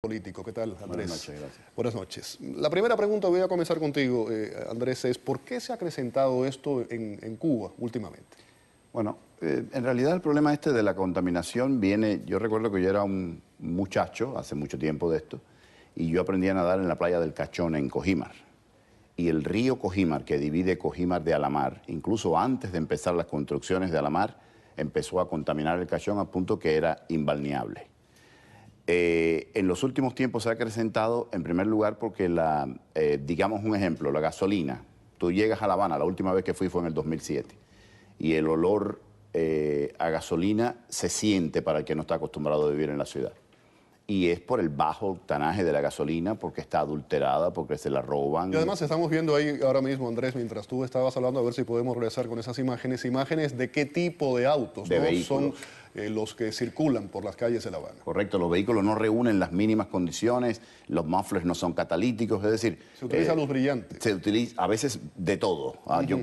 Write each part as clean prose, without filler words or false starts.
Político. ¿Qué tal, Andrés? Buenas noches, gracias. Buenas noches. La primera pregunta, voy a comenzar contigo, Andrés, es ¿por qué se ha acrecentado esto en Cuba últimamente? Bueno, en realidad el problema este de la contaminación viene, yo recuerdo que yo era un muchacho, hace mucho tiempo de esto, y yo aprendí a nadar en la playa del Cachón en Cojímar. Y el río Cojímar, que divide Cojímar de Alamar, incluso antes de empezar las construcciones de Alamar, empezó a contaminar el Cachón a punto que era imbalneable. En los últimos tiempos se ha acrecentado, en primer lugar, porque digamos un ejemplo, la gasolina. Tú llegas a La Habana, la última vez que fui fue en el 2007, y el olor a gasolina se siente para el que no está acostumbrado a vivir en la ciudad. Y es por el bajo octanaje de la gasolina, porque está adulterada, porque se la roban. Y además estamos viendo ahí ahora mismo, Andrés, mientras tú estabas hablando, a ver si podemos regresar con esas imágenes. Imágenes de qué tipo de autos, de ¿no? vehículos. Son los que circulan por las calles de La Habana. Correcto, los vehículos no reúnen las mínimas condiciones, los mufflers no son catalíticos, es decir... Se utiliza luz brillante. Se utiliza a veces de todo,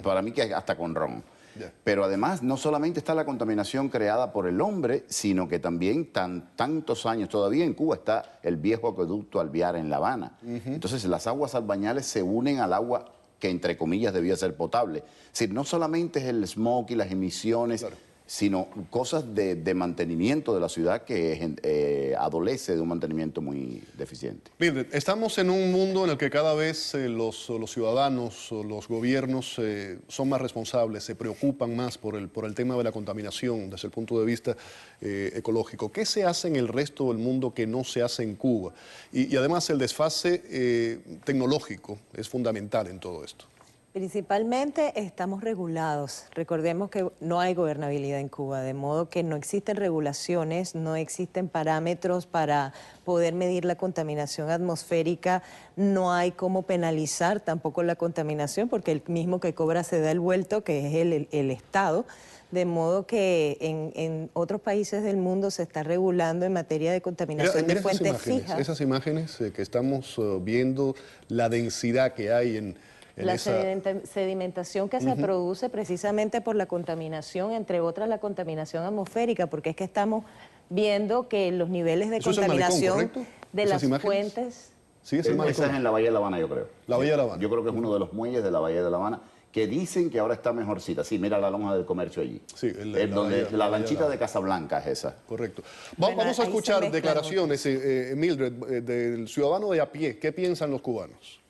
para mí que hasta con ron. Yeah. Pero además no solamente está la contaminación creada por el hombre, sino que también tantos años todavía en Cuba está el viejo acueducto Alvear en La Habana. Entonces las aguas albañales se unen al agua que entre comillas debía ser potable. Es decir, no solamente es el smog y las emisiones, claro, sino cosas de mantenimiento de la ciudad que adolece de un mantenimiento muy deficiente. Mildred, estamos en un mundo en el que cada vez los ciudadanos, los gobiernos son más responsables, se preocupan más por el tema de la contaminación desde el punto de vista ecológico. ¿Qué se hace en el resto del mundo que no se hace en Cuba? Y además el desfase tecnológico es fundamental en todo esto. Principalmente estamos regulados. Recordemos que no hay gobernabilidad en Cuba, de modo que no existen regulaciones, no existen parámetros para poder medir la contaminación atmosférica, no hay cómo penalizar tampoco la contaminación, porque el mismo que cobra se da el vuelto, que es el Estado. De modo que en otros países del mundo se está regulando en materia de contaminación de fuentes fijas. Esas imágenes que estamos viendo, la densidad que hay en la sedimentación que se produce precisamente por la contaminación, entre otras la contaminación atmosférica, porque es que estamos viendo que los niveles de contaminación Malecón, de las fuentes... Sí, es el Malecón. Esa es en la Bahía de La Habana, yo creo. La Bahía de La Habana. Yo creo que es uno de los muelles de la Bahía de La Habana, que dicen que ahora está mejorcita. Sí, mira la lonja del comercio allí. Sí, la lanchita de Casablanca es esa. Correcto. Vamos a escuchar declaraciones, Mildred, del ciudadano de a pie. ¿Qué piensan los cubanos?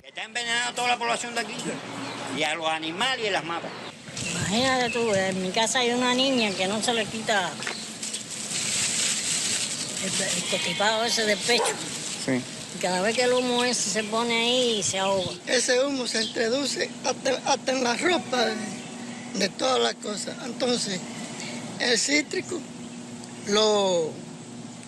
Está envenenando a toda la población de aquí y a los animales y las mata. Imagínate tú, en mi casa hay una niña que no se le quita el constipado ese del pecho. Sí. Y cada vez que el humo ese se pone ahí y se ahoga. Ese humo se introduce hasta en la ropa de todas las cosas. Entonces, el cítrico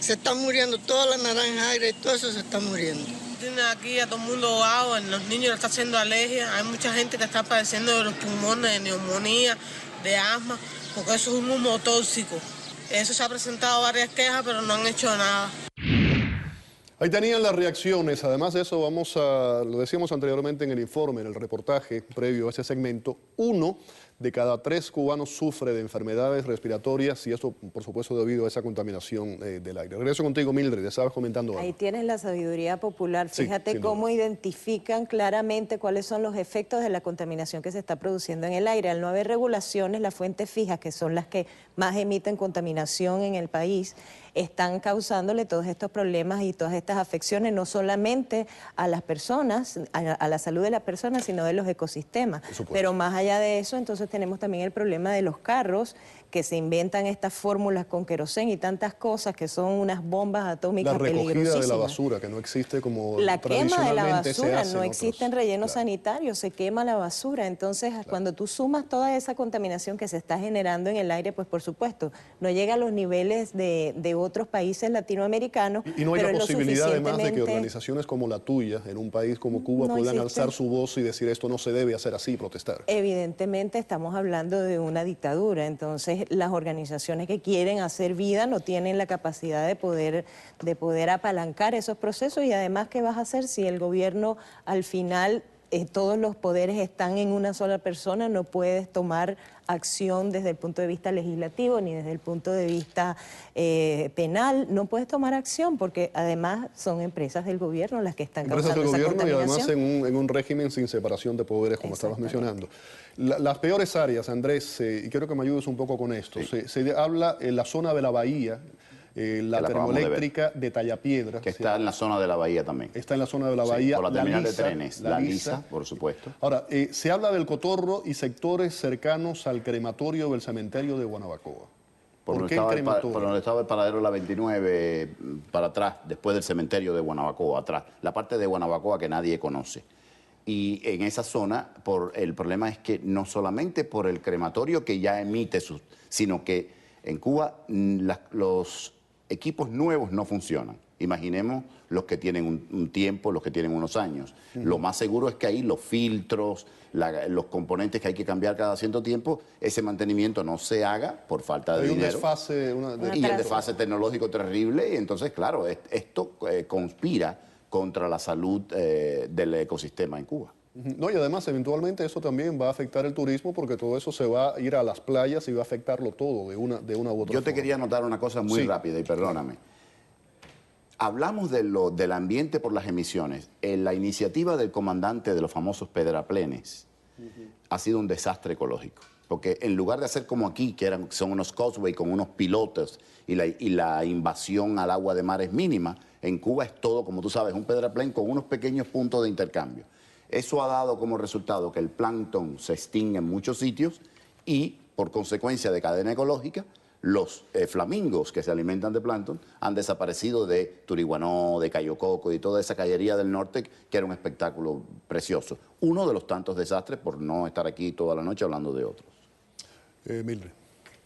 se está muriendo, toda la naranja agria y todo eso se está muriendo. Tiene aquí a todo el mundo ahogado, los niños le está haciendo alergia, hay mucha gente que está padeciendo de los pulmones, de neumonía, de asma, porque eso es un humo tóxico. Eso se ha presentado varias quejas, pero no han hecho nada. Ahí tenían las reacciones. Además de eso, lo decíamos anteriormente en el informe, en el reportaje previo a ese segmento, 1 de cada 3 cubanos sufre de enfermedades respiratorias y eso, por supuesto, debido a esa contaminación del aire. Regreso contigo, Mildred, estabas comentando algo. Ahí tienes la sabiduría popular. Fíjate sí, cómo identifican claramente cuáles son los efectos de la contaminación que se está produciendo en el aire. Al no haber regulaciones, las fuentes fijas, que son las que más emiten contaminación en el país, están causándole todos estos problemas y todas estas afecciones, no solamente a las personas, a la salud de las personas, sino de los ecosistemas. Pero más allá de eso, entonces tenemos también el problema de los carros, que se inventan estas fórmulas con queroseno y tantas cosas que son unas bombas atómicas peligrosísimas. La recogida de la basura, que no existe como la quema de la basura, no existen rellenos sanitarios, se quema la basura. Entonces, cuando tú sumas toda esa contaminación que se está generando en el aire, pues por supuesto, no llega a los niveles de otros países latinoamericanos. Y no hay la posibilidad además de que organizaciones como la tuya, en un país como Cuba, puedan alzar su voz y decir esto no se debe hacer así, protestar. Evidentemente estamos hablando de una dictadura, entonces las organizaciones que quieren hacer vida no tienen la capacidad de poder apalancar esos procesos y además, ¿qué vas a hacer si el gobierno al final todos los poderes están en una sola persona, no puedes tomar acción desde el punto de vista legislativo ni desde el punto de vista penal, no puedes tomar acción porque además son empresas del gobierno las que están causando esa contaminación. Empresas del gobierno y además en un régimen sin separación de poderes, como estabas mencionando. Las peores áreas, Andrés, y quiero que me ayudes un poco con esto, sí. se habla en la zona de la bahía, la termoeléctrica de Tallapiedra. Que está en la zona de la bahía también. Está en la zona de la bahía. Por la terminal de trenes, la Lisa, por supuesto. Ahora, se habla del Cotorro y sectores cercanos al crematorio del cementerio de Guanabacoa. ¿Por qué el crematorio? Por donde estaba el paradero de la 29, para atrás, después del cementerio de Guanabacoa, atrás. La parte de Guanabacoa que nadie conoce. Y en esa zona, el problema es que no solamente por el crematorio que ya emite sino que en Cuba los equipos nuevos no funcionan. Imaginemos los que tienen un tiempo, los que tienen unos años. Lo más seguro es que ahí los filtros, los componentes que hay que cambiar cada cierto tiempo, ese mantenimiento no se haga por falta de dinero. Y el desfase tecnológico terrible. Y entonces, claro, esto conspira contra la salud del ecosistema en Cuba. No, y además, eventualmente, eso también va a afectar el turismo porque todo eso se va a ir a las playas y va a afectarlo todo de una u otra forma. Yo te quería anotar una cosa muy rápida y perdóname. Hablamos del ambiente por las emisiones. La iniciativa del comandante de los famosos pedraplenes ha sido un desastre ecológico. Porque en lugar de hacer como aquí, que son unos causeway con unos pilotos y la invasión al agua de mar es mínima, en Cuba es todo, como tú sabes, un pedraplén con unos pequeños puntos de intercambio. Eso ha dado como resultado que el plancton se extingue en muchos sitios y, por consecuencia de cadena ecológica, los flamingos que se alimentan de plancton han desaparecido de Turiguanó, de Cayo Coco y toda esa callería del norte, que era un espectáculo precioso. Uno de los tantos desastres, por no estar aquí toda la noche hablando de otros. Mildred.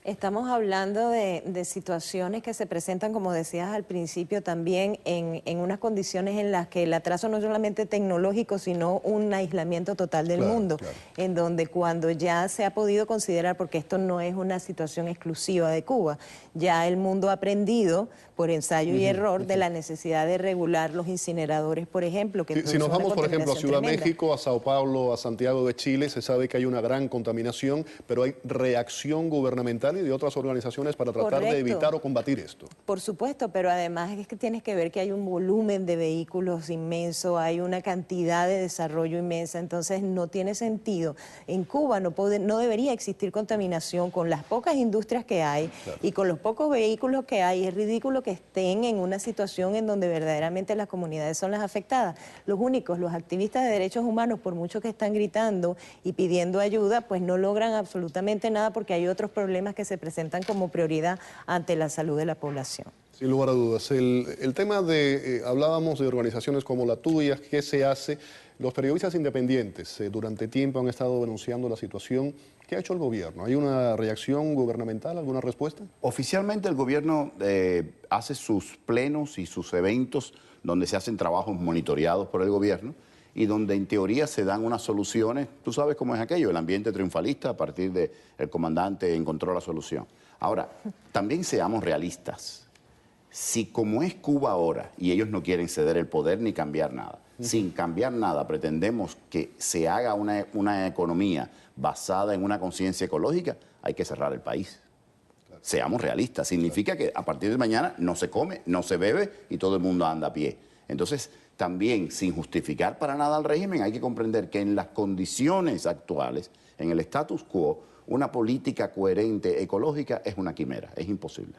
Estamos hablando de situaciones que se presentan, como decías al principio, también en unas condiciones en las que el atraso no es solamente tecnológico, sino un aislamiento total del mundo, en donde cuando ya se ha podido considerar, porque esto no es una situación exclusiva de Cuba, ya el mundo ha aprendido por ensayo y error de la necesidad de regular los incineradores, por ejemplo. Que si nos vamos, por ejemplo, a Ciudad de México, a Sao Paulo, a Santiago de Chile, se sabe que hay una gran contaminación, pero hay reacción gubernamental y de otras organizaciones para tratar de evitar o combatir esto. Por supuesto, pero además es que tienes que ver que hay un volumen de vehículos inmenso, hay una cantidad de desarrollo inmensa, entonces no tiene sentido. En Cuba no debería existir contaminación con las pocas industrias que hay y con los pocos vehículos que hay. Es ridículo que estén en una situación en donde verdaderamente las comunidades son las afectadas. Los activistas de derechos humanos, por mucho que están gritando y pidiendo ayuda, pues no logran absolutamente nada porque hay otros problemas que se presentan como prioridad ante la salud de la población. Sin lugar a dudas. El tema hablábamos de organizaciones como la tuya, ¿qué se hace? Los periodistas independientes durante tiempo han estado denunciando la situación. ¿Qué ha hecho el gobierno? ¿Hay una reacción gubernamental, alguna respuesta? Oficialmente el gobierno hace sus plenos y sus eventos donde se hacen trabajos monitoreados por el gobierno y donde en teoría se dan unas soluciones. Tú sabes cómo es aquello, el ambiente triunfalista, a partir de el comandante encontró la solución. Ahora, también seamos realistas. Si como es Cuba ahora, y ellos no quieren ceder el poder ni cambiar nada, sin cambiar nada pretendemos que se haga una economía basada en una conciencia ecológica, hay que cerrar el país. Claro. Seamos realistas. Significa que a partir de mañana no se come, no se bebe y todo el mundo anda a pie. Entonces, también, sin justificar para nada al régimen, hay que comprender que en las condiciones actuales, en el status quo, una política coherente ecológica es una quimera, es imposible.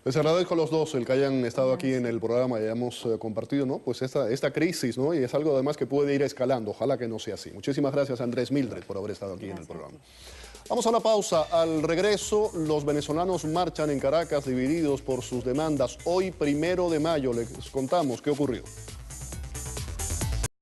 Les agradezco a los dos el que hayan estado aquí en el programa y hayamos compartido, ¿no?, pues esta crisis, ¿no?, y es algo además que puede ir escalando. Ojalá que no sea así. Muchísimas gracias, Andrés, Mildred, por haber estado aquí en el programa. Vamos a una pausa. Al regreso, los venezolanos marchan en Caracas divididos por sus demandas. Hoy, 1 de mayo, les contamos qué ocurrió.